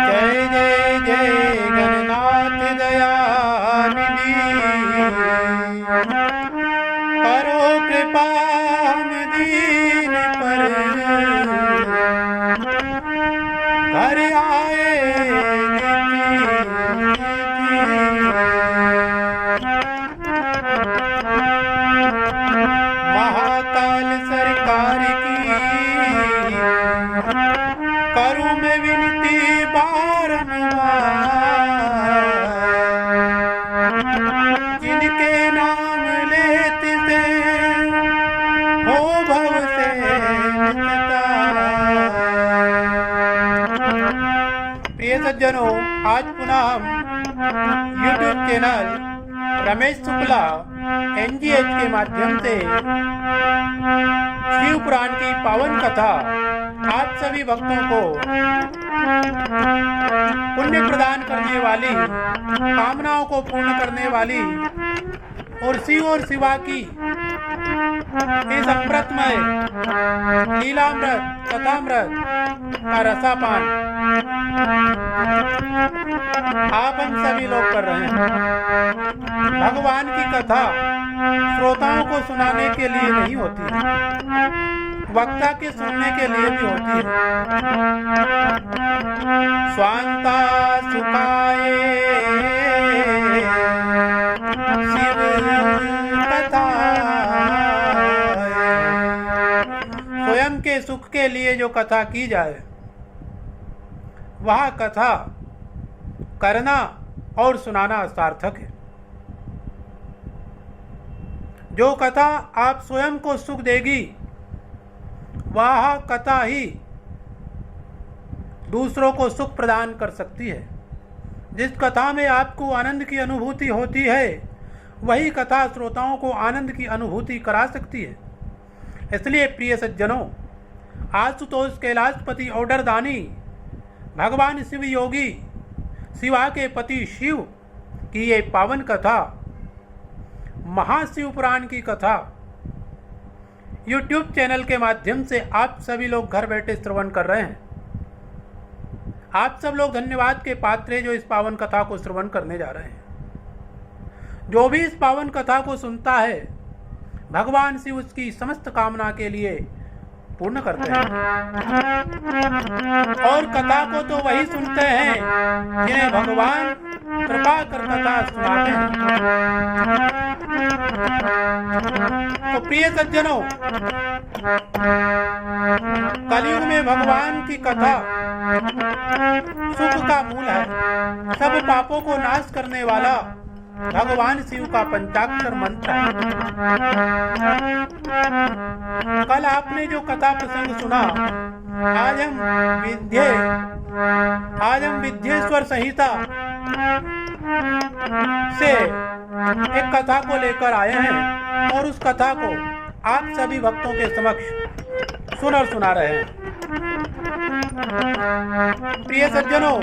जय जय जय गणनाथ दयानिधि, करो कृपा दीन पर, घर आए महाकाल सरकार की करूं मैं विनती बारंबार, जिनके नाम लेते से हो भव से निस्तार। प्रिय सज्जनों, आज पुनः हम YouTube channel Ramesh Shukla NGH के माध्यम से शिव पुराण की पावन कथा आप सभी भक्तों को पुण्य प्रदान करने वाली, कामनाओं को पूर्ण करने वाली और शिव और शिवा की इस अमृतमय लीलामृत कथामृत का रसापान आप हम सभी लोग कर रहे हैं। भगवान की कथा श्रोताओं को सुनाने के लिए नहीं होती है, वक्ता के सुनने के लिए भी होती है। स्वांता सुखाए शिव कथा, स्वयं के सुख के लिए जो कथा की जाए वह कथा करना और सुनाना सार्थक है। जो कथा आप स्वयं को सुख देगी वह कथा ही दूसरों को सुख प्रदान कर सकती है। जिस कथा में आपको आनंद की अनुभूति होती है वही कथा श्रोताओं को आनंद की अनुभूति करा सकती है। इसलिए प्रिय सज्जनों, आशुतोष कैलाशपति औडरदानी भगवान शिव योगी शिवा के पति शिव की ये पावन कथा, महाशिव पुराण की कथा YouTube चैनल के माध्यम से आप सभी लोग घर बैठे श्रवण कर रहे हैं। आप सब लोग धन्यवाद के पात्र हैं जो इस पावन कथा को श्रवण करने जा रहे हैं। जो भी इस पावन कथा को सुनता है भगवान शिव उसकी समस्त कामना के लिए पूर्ण करते हैं। और कथा को तो वही सुनते हैं जिन्हें भगवान कृपा कर कथा सुनाते हैं। तो प्रिय सज्जनों, कलयुग में भगवान की कथा सुख का मूल है। सब पापों को नाश करने वाला भगवान शिव का पंचाक्षर मंत्र है। कल आपने जो कथा प्रसंग सुना, आज हम विद्येश्वर संहिता से एक कथा को लेकर आए हैं और उस कथा को आप सभी भक्तों के समक्ष सुन और सुना रहे हैं। प्रिय सज्जनों,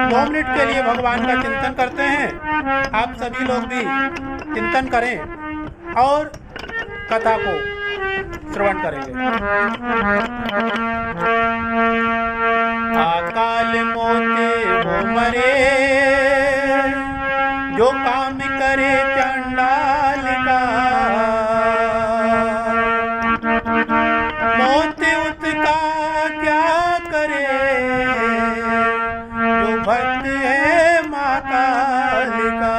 2 मिनट के लिए भगवान का चिंतन करते हैं। आप सभी लोग भी चिंतन करें और कथा को श्रवण करेंगे। अकाल मोते वो मरे, जो काम करे चंडाल का, मौत उसका क्या करे, जो भक्त है महाकाल का।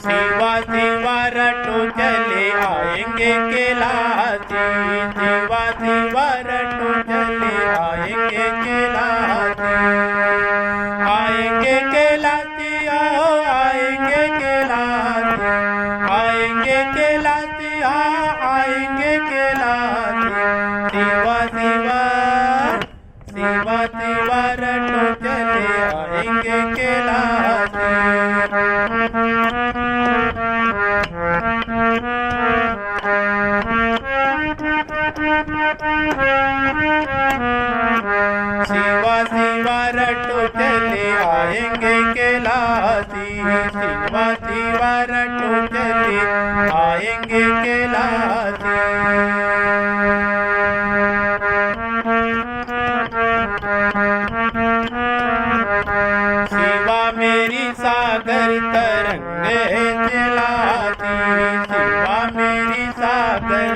शिवा शिवा रटो चले आएंगे कैलाशी, शिवा शिवा रटो चले आएंगे कैलाशी, आएंगे कैलाशी आओ आएंगे कैलाशी, आएंगे कैलाशी हाँ आएंगे कैलाशी। शिवा शिवा रटो चले आएंगे कैलासी, शिवा शिवा रटो चले आएंगे कैलासी। शिवा मेरी सागर तरंग है चलाती, शिवा मेरी सागर,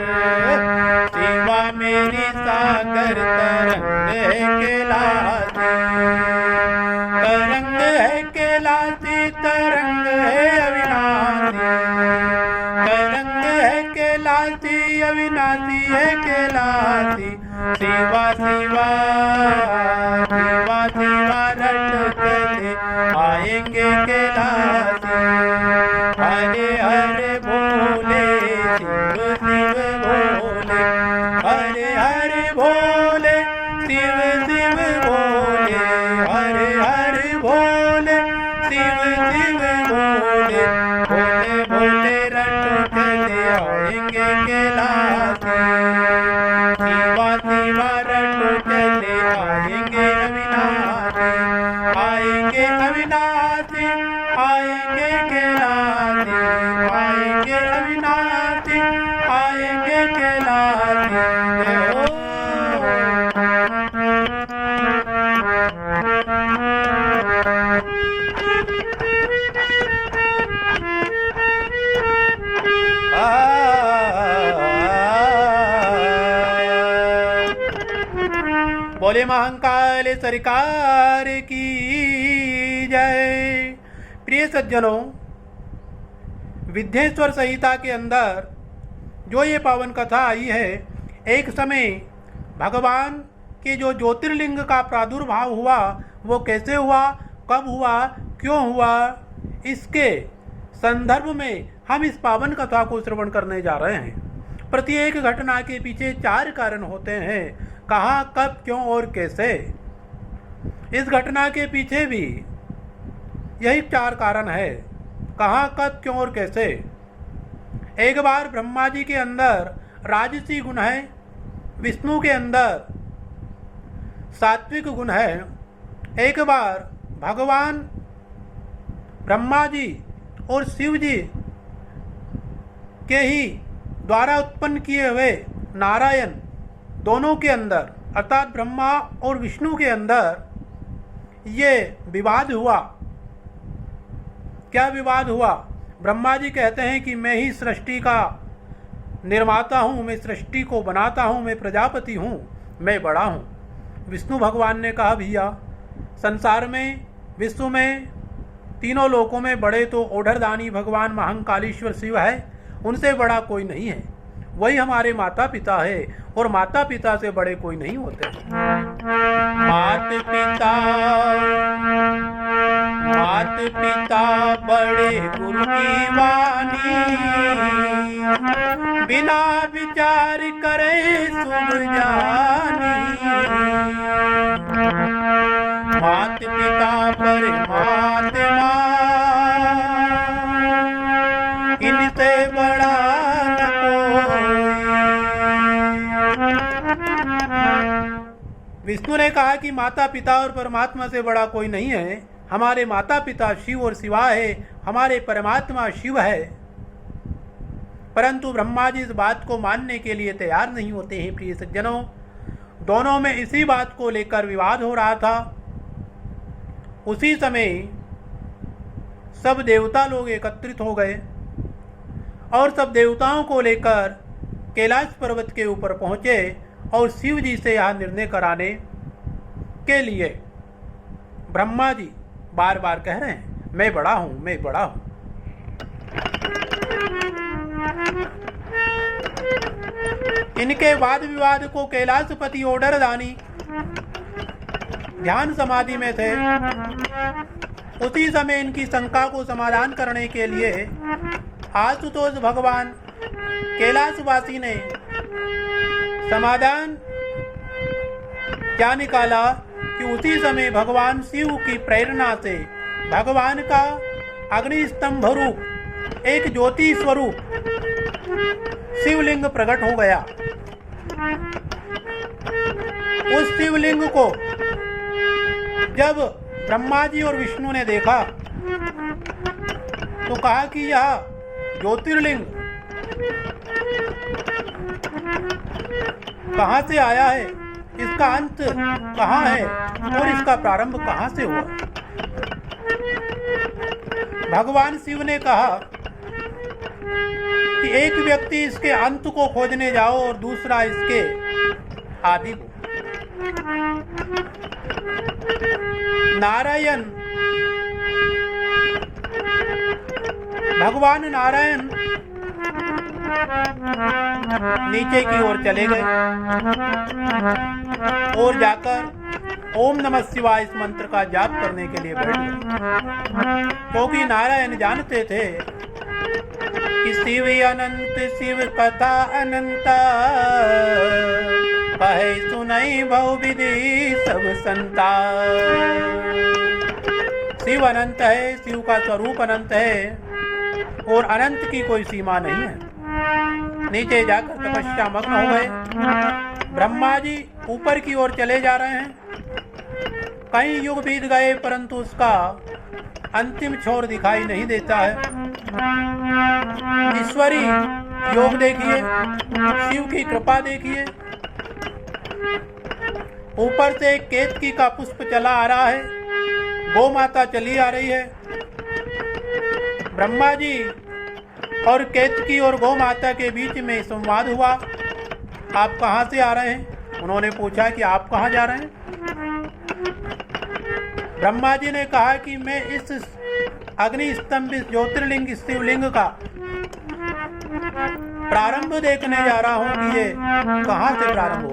शिवा मेरी सागर तरंग है कैलासी। तरंग है कैलासी, तरंग है अविनाशी, तरंग है कैलासी, अविनाशी है कैलासी। शिवा शिवा शिवा शिवा रट चले आएंगे कैलासी। हरे हरे भोले शिव शिव भोले, हरे हरे भोले शिव शिव भोले, हरे हरे भोले शिव शिव भोले। भोले भोले रट चले आएंगे कैलासी। शिवा शिवा रट चले आएंगे अविनाशी, आएंगे अविनाशी, आएंगे कैलासी, आएंगे अविनाशी, आएंगे कैलासी। बोले महाकाल सरकार की जय। प्रिय सज्जनों, विद्येश्वर संहिता के अंदर जो ये पावन कथा आई है, एक समय भगवान के जो ज्योतिर्लिंग का प्रादुर्भाव हुआ वो कैसे हुआ, कब हुआ, क्यों हुआ, इसके संदर्भ में हम इस पावन कथा को श्रवण करने जा रहे हैं। प्रत्येक घटना के पीछे 4 कारण होते हैं, कहाँ, कब, क्यों और कैसे। इस घटना के पीछे भी यही 4 कारण है, कहाँ, कब, क्यों और कैसे। एक बार ब्रह्मा जी के अंदर राजसी गुण है, विष्णु के अंदर सात्विक गुण है। एक बार भगवान ब्रह्मा जी और शिव जी के ही द्वारा उत्पन्न किए हुए नारायण दोनों के अंदर अर्थात ब्रह्मा और विष्णु के अंदर ये विवाद हुआ। क्या विवाद हुआ? ब्रह्मा जी कहते हैं कि मैं ही सृष्टि का निर्माता हूँ, मैं सृष्टि को बनाता हूँ, मैं प्रजापति हूँ, मैं बड़ा हूँ। विष्णु भगवान ने कहा भैया संसार में, विश्व में, तीनों लोकों में बड़े तो ओढ़रदानी भगवान महाकालेश्वर शिव है, उनसे बड़ा कोई नहीं है, वही हमारे माता पिता है और माता पिता से बड़े कोई नहीं होते। मात पिता बड़े गुरु की वाणी, बिना विचार करे सुन जानी। मात पिता परमात्मा इनसे बड़ा न कोई। विष्णु ने कहा कि माता पिता और परमात्मा से बड़ा कोई नहीं है, हमारे माता पिता शिव और शिवा है, हमारे परमात्मा शिव है। परंतु ब्रह्मा जी इस बात को मानने के लिए तैयार नहीं होते हैं। प्रिय सज्जनों, दोनों में इसी बात को लेकर विवाद हो रहा था। उसी समय सब देवता लोग एकत्रित हो गए और सब देवताओं को लेकर कैलाश पर्वत के ऊपर पहुंचे और शिव जी से यह निर्णय कराने के लिए ब्रह्मा जी बार बार कह रहे हैं मैं बड़ा हूं, मैं बड़ा हूं। इनके वाद विवाद को कैलाशपति ओढ़रदानी ध्यान समाधि में थे। उसी समय इनकी शंका को समाधान करने के लिए आशुतोष भगवान कैलाशवासी ने समाधान क्या निकाला कि उसी समय भगवान शिव की प्रेरणा से भगवान का अग्निस्तंभ रूप एक ज्योति स्वरूप शिवलिंग प्रकट हो गया। उस शिवलिंग को जब ब्रह्मा जी और विष्णु ने देखा तो कहा कि यह ज्योतिर्लिंग कहाँ से आया है, इसका अंत कहाँ है और इसका प्रारंभ कहाँ से हुआ। भगवान शिव ने कहा कि एक व्यक्ति इसके अंत को खोजने जाओ और दूसरा इसके आदि को। नारायण, भगवान नारायण नीचे की ओर चले गए और जाकर ओम नमः शिवाय इस मंत्र का जाप करने के लिए बैठ गए, क्योंकि नारायण जानते थे कि शिव अनंत शिव कथा अनंता, कहे सुनई बहु विधि सब संता। शिव अनंत है, शिव का स्वरूप अनंत है और अनंत की कोई सीमा नहीं है। नीचे जाकर तपस्या मग्न हो गए। ब्रह्मा जी ऊपर की ओर चले जा रहे हैं। कई युग बीत गए परंतु उसका अंतिम छोर दिखाई नहीं देता है। ईश्वरी योग देखिए, शिव की कृपा देखिए। ऊपर से केतकी का पुष्प चला आ रहा है, गौ माता चली आ रही है। ब्रह्मा जी और केतकी और गौ माता के बीच में संवाद हुआ। आप कहाँ से आ रहे हैं? उन्होंने पूछा कि आप कहाँ जा रहे हैं? ब्रह्मा जी ने कहा कि मैं इस अग्नि स्तंभ ज्योतिर्लिंग शिवलिंग का प्रारंभ देखने जा रहा हूँ कि ये कहाँ से प्रारंभ हुआ।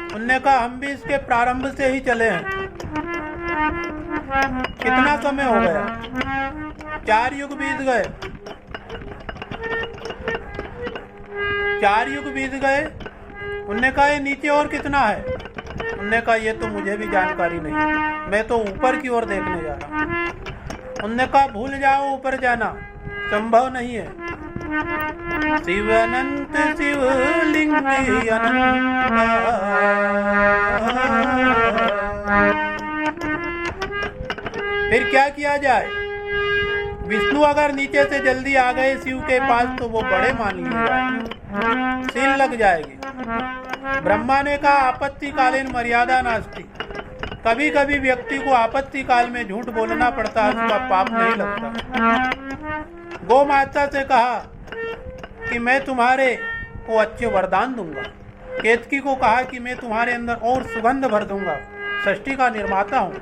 उन्होंने कहा हम भी इसके प्रारंभ से ही चले हैं। कितना समय हो गया? 4 युग बीत गए। 4 युग बीत गए। उन्होंने कहा ये नीचे और कितना है? उन्होंने कहा ये तो मुझे भी जानकारी नहीं, मैं तो ऊपर की ओर देखने जा रहा हूँ। उन्होंने कहा भूल जाओ, ऊपर जाना संभव नहीं है। शिव अनंत शिवलिंग अनंत। फिर क्या किया जाए? विष्णु अगर नीचे से जल्दी आ गए शिव के पास तो वो बड़े मान लिए जाएंगे, सील लग जाएगी। ब्रह्मा ने कहा आपत्तिकालीन मर्यादा नास्ति। कभी कभी व्यक्ति को आपत्ति काल में झूठ बोलना पड़ता है, उसका पाप नहीं लगता। गौ माता से कहा कि मैं तुम्हारे को अच्छे वरदान दूंगा। केतकी को कहा कि मैं तुम्हारे अंदर और सुगंध भर दूंगा, सृष्टि का निर्माता हूँ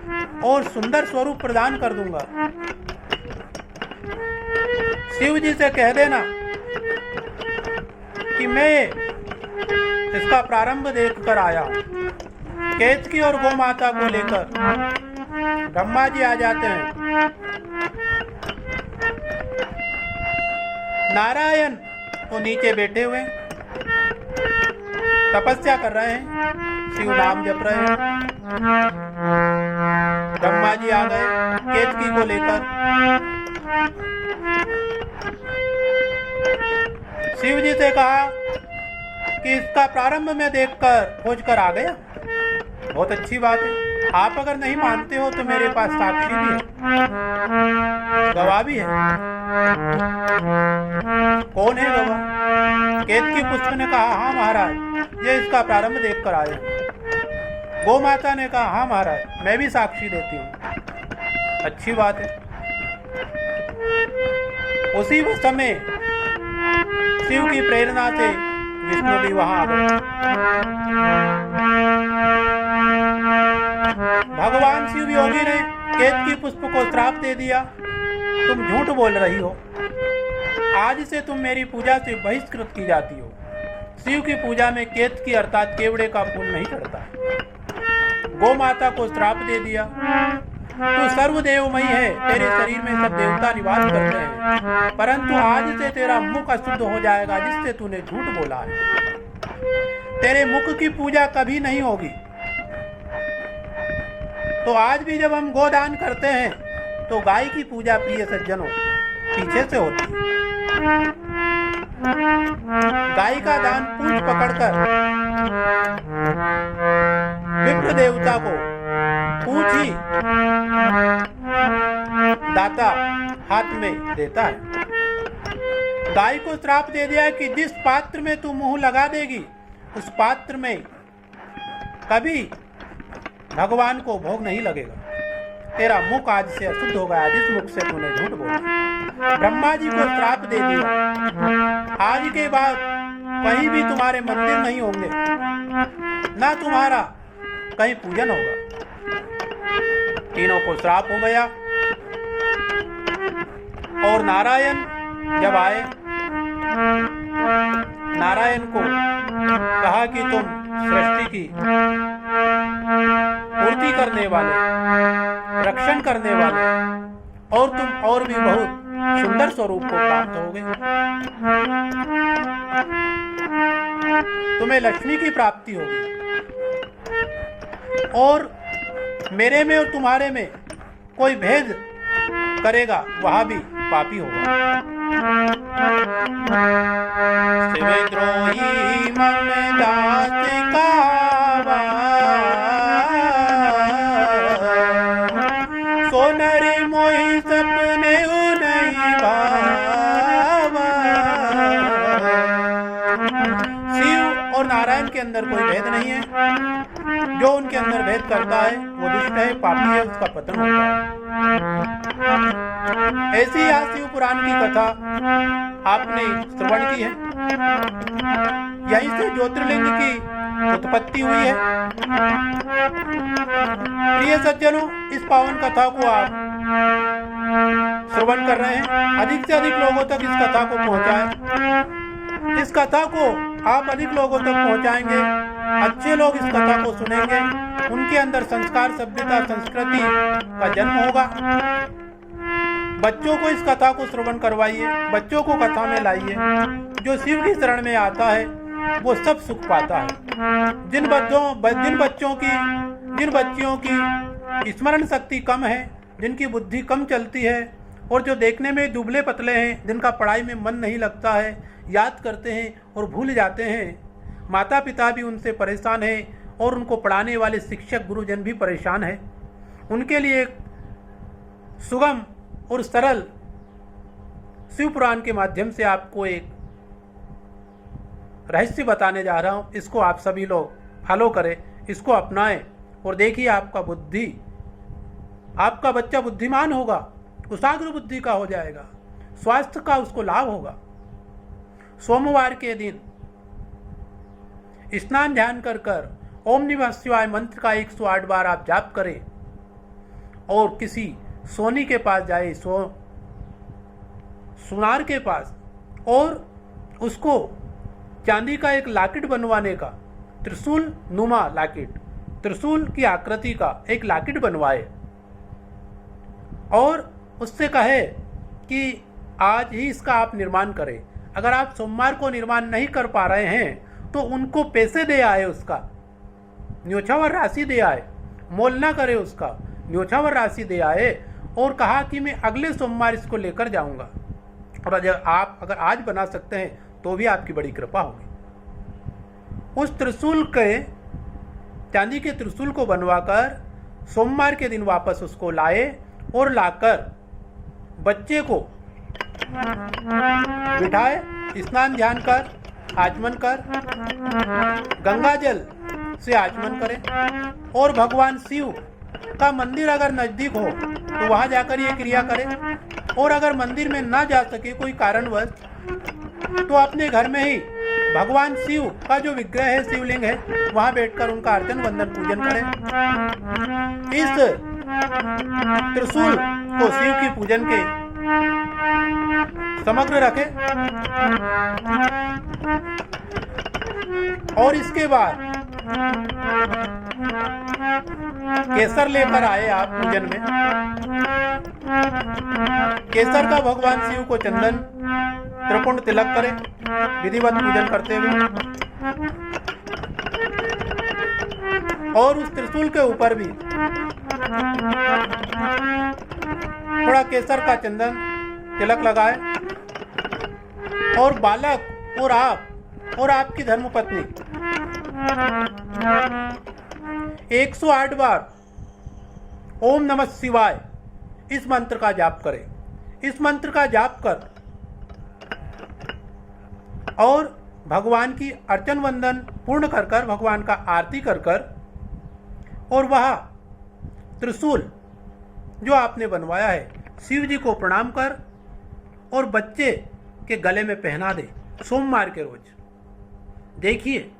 और सुंदर स्वरूप प्रदान कर दूंगा। शिव जी से कह देना कि मैं इसका प्रारंभ देख कर आया हूँ। केतकी और गौ माता को लेकर ब्रह्मा जी आ जाते हैं। नारायण वो नीचे बैठे हुए तपस्या कर रहे हैं, शिव नाम जप रहे हैं। ब्रह्मा जी आ गए केतकी को लेकर। शिव जी से कहा कि इसका प्रारंभ में देखकर खोज कर आ गया। बहुत अच्छी बात है। आप अगर नहीं मानते हो तो मेरे पास साक्षी भी है, गवाह भी है। कौन है गवाह? केतकी पुष्प ने कहा हाँ महाराज, ये इसका प्रारंभ देख कर आए। गौ माता ने कहा हाँ महाराज, मैं भी साक्षी देती हूँ। अच्छी बात है। उसी समय शिव की प्रेरणा से विष्णु भी वहां आ गए। भगवान शिव योगी ने केतकी पुष्प को श्राप दे दिया, तुम झूठ बोल रही हो, आज से तुम मेरी पूजा से बहिष्कृत की जाती हो। शिव की पूजा में केतकी अर्थात केवड़े का फूल नहीं चढ़ता। गौ माता को श्राप दे दिया, तू सर्वदेवमयी है, तेरे शरीर में सब देवता निवास करते हैं, परंतु आज से तेरा मुख अशुद्ध हो जाएगा जिससे तूने झूठ बोला है। तेरे मुख की पूजा कभी नहीं होगी। तो आज भी जब हम गोदान करते हैं तो गाय की पूजा प्रिय सज्जनों पीछे से होती है। गाय का दान पूंछ पकड़कर विप्र देवता को पूछ ही दाता हाथ में देता है। गाय को श्राप दे दिया कि जिस पात्र में तू मुंह लगा देगी उस पात्र में कभी भगवान को भोग नहीं लगेगा। तेरा मुख आज से अशुद्ध हो गया, जिस मुख से तूने झूठ बोला। ब्रह्मा जी को श्राप दे दिया, आज के बाद कहीं भी तुम्हारे मंदिर नहीं होंगे, ना तुम्हारा कहीं पूजन होगा। तीनों को श्राप हो गया। और नारायण जब आए, नारायण को कहा कि तुम सृष्टि की पूर्ति करने वाले, रक्षण करने वाले, और तुम और भी बहुत सुंदर स्वरूप को प्राप्त होगे। तुम्हें लक्ष्मी की प्राप्ति होगी और मेरे में और तुम्हारे में कोई भेद करेगा वह भी पापी होगा। शिवद्रोही मम दास कावा, सोनरी मोहि सपने नहीं भावा। शिव और नारायण के अंदर कोई भेद नहीं है। जो उनके अंदर भेद करता है वो दुष्ट है, पापी है, उसका पतन होता है। ऐसी यहाँ शिव पुराण की कथा आपने श्रवण की है। यहीं से ज्योतिर्लिंग की उत्पत्ति हुई है। प्रिय सज्जनों, इस पावन कथा को आप श्रवण कर रहे हैं, अधिक से अधिक लोगों तक इस कथा को पहुंचाएं। इस कथा को आप अधिक लोगों तक पहुंचाएंगे, अच्छे लोग इस कथा को सुनेंगे, उनके अंदर संस्कार, सभ्यता, संस्कृति का जन्म होगा। बच्चों को इस कथा को श्रवण करवाइए, बच्चों को कथा में लाइए। जो शिव की शरण में आता है वो सब सुख पाता है। जिन बच्चियों की स्मरण शक्ति कम है, जिनकी बुद्धि कम चलती है और जो देखने में दुबले पतले हैं, जिनका पढ़ाई में मन नहीं लगता है, याद करते हैं और भूल जाते हैं, माता पिता भी उनसे परेशान हैं और उनको पढ़ाने वाले शिक्षक गुरुजन भी परेशान हैं, उनके लिए एक सुगम और सरल शिव पुराण के माध्यम से आपको एक रहस्य बताने जा रहा हूँ। इसको आप सभी लोग फॉलो करें, इसको अपनाएं और देखिए आपका बच्चा बुद्धिमान होगा, कुशाग्र बुद्धि का हो जाएगा, स्वास्थ्य का उसको लाभ होगा। सोमवार के दिन स्नान ध्यान कर ओम नमः शिवाय मंत्र का 108 बार आप जाप करें और किसी सोनी के पास जाए, सुनार के पास, और उसको चांदी का एक लाकिट बनवाने का, त्रिशूल नुमा लाकिट, त्रिशूल की आकृति का एक लाकिट बनवाए और उससे कहे कि आज ही इसका आप निर्माण करें। अगर आप सोमवार को निर्माण नहीं कर पा रहे हैं तो उनको पैसे दे आए, उसका न्योछावर राशि दे आए, मोल ना करे, उसका न्योछावर राशि दे आए और कहा कि मैं अगले सोमवार इसको लेकर जाऊंगा। और अगर आज बना सकते हैं तो भी आपकी बड़ी कृपा होगी। उस त्रिशूल के, चांदी के त्रिशूल को बनवाकर सोमवार के दिन वापस उसको लाए और लाकर बच्चे को बिठाए, स्नान ध्यान कर, आचमन कर, गंगा जल से आचमन करें और भगवान शिव का मंदिर अगर नजदीक हो तो वहां जाकर ये क्रिया करें। और अगर मंदिर में ना जा सके कोई कारणवश तो अपने घर में ही भगवान शिव का जो विग्रह है, शिवलिंग है, वहां बैठकर उनका अर्चन वंदन पूजन करें। इस त्रिशूल को शिव की पूजन के समग्र रखें और इसके बाद केसर लेकर आए आप पूजन में। केसर का भगवान शिव को चंदन त्रिपुंड तिलक करें विधिवत पूजन करते हुए और उस त्रिशूल के ऊपर भी थोड़ा केसर का चंदन तिलक लगाए और बालक और आप और आपकी धर्मपत्नी 108 बार ओम नमः शिवाय इस मंत्र का जाप करें। इस मंत्र का जाप कर और भगवान की अर्चन वंदन पूर्ण कर कर, भगवान का आरती कर कर, और वह त्रिशूल जो आपने बनवाया है शिव जी को प्रणाम कर और बच्चे के गले में पहना दे सोमवार के रोज। देखिए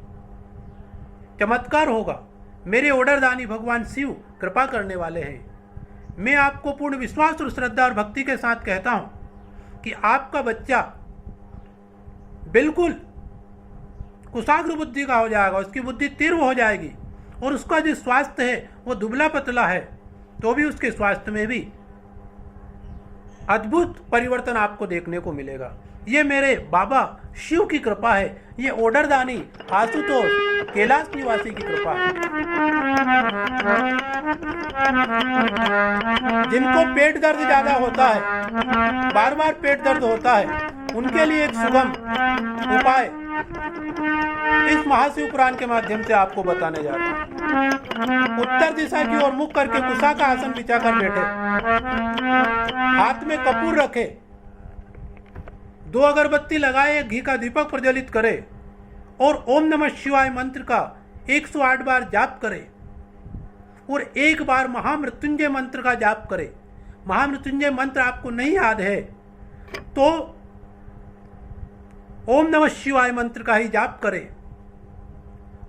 चमत्कार होगा। मेरे ऑर्डरदानी भगवान शिव कृपा करने वाले हैं। मैं आपको पूर्ण विश्वास और श्रद्धा और भक्ति के साथ कहता हूं कि आपका बच्चा बिल्कुल कुशाग्र बुद्धि का हो जाएगा, उसकी बुद्धि तीव्र हो जाएगी, और उसका जो स्वास्थ्य है वो दुबला पतला है तो भी उसके स्वास्थ्य में भी अद्भुत परिवर्तन आपको देखने को मिलेगा। ये मेरे बाबा शिव की कृपा है, ये ऑर्डरदानी आशुतोष कैलाश निवासी की कृपा है। जिनको पेट दर्द ज्यादा होता है, बार बार पेट दर्द होता है, उनके लिए एक सुगम उपाय इस महाशिव पुराण के माध्यम से आपको बताने जा रहा हूं। उत्तर दिशा की ओर मुख करके कुशा का आसन बिछाकर बैठे, हाथ में कपूर रखे, 2 अगरबत्ती लगाए, घी का दीपक प्रज्वलित करे और ओम नमः शिवाय मंत्र का 108 बार जाप करे और 1 बार महामृत्युंजय मंत्र का जाप करे। महामृत्युंजय मंत्र आपको नहीं याद है तो ओम नमः शिवाय मंत्र का ही जाप करे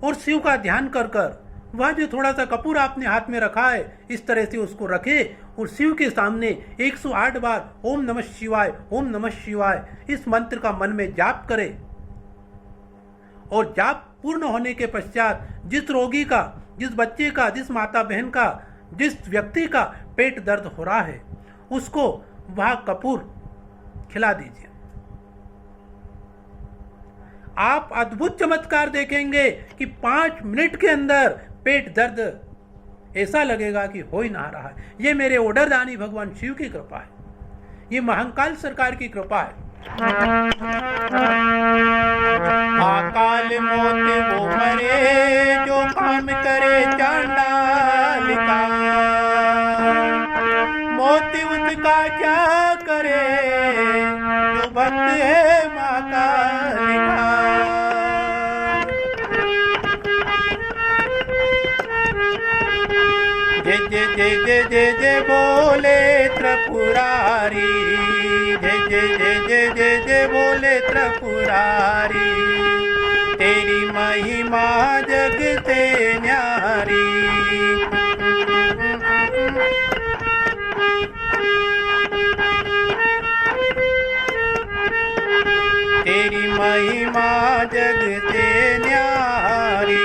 और शिव का ध्यान कर कर वह जो थोड़ा सा कपूर आपने हाथ में रखा है इस तरह से उसको रखे और शिव के सामने 108 बार ओम नमः शिवाय इस मंत्र का मन में जाप करे। और जाप पूर्ण होने के पश्चात जिस रोगी का, जिस बच्चे का, जिस माता बहन का, जिस व्यक्ति का पेट दर्द हो रहा है उसको वह कपूर खिला दीजिए। आप अद्भुत चमत्कार देखेंगे कि 5 मिनट के अंदर पेट दर्द ऐसा लगेगा कि हो ही ना रहा है। ये मेरे ऑर्डरदानी भगवान शिव की कृपा है, ये महाकाल सरकार की कृपा है। महाकाल मोते वो मरे जो काम करे चांडाल का, मोती उसका क्या करे जो भक्त है महाकाल का। जय जय जय जय जय जय बोले त्रिपुरारी, जय जय जय जय जय जय बोले त्रिपुरारी, तेरी महिमा जग से न्यारी। तेरी महिमा जग से न्यारी।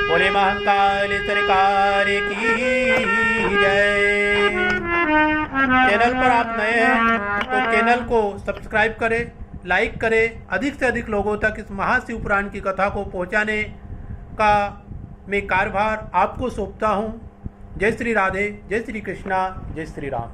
बोले महाकाल सरकार की जय। चैनल पर आप नए हैं तो चैनल को सब्सक्राइब करें, लाइक करें, अधिक से अधिक लोगों तक इस महाशिव पुराण की कथा को पहुंचाने का मैं कार्यभार आपको सौंपता हूं। जय श्री राधे, जय श्री कृष्णा, जय श्री राम।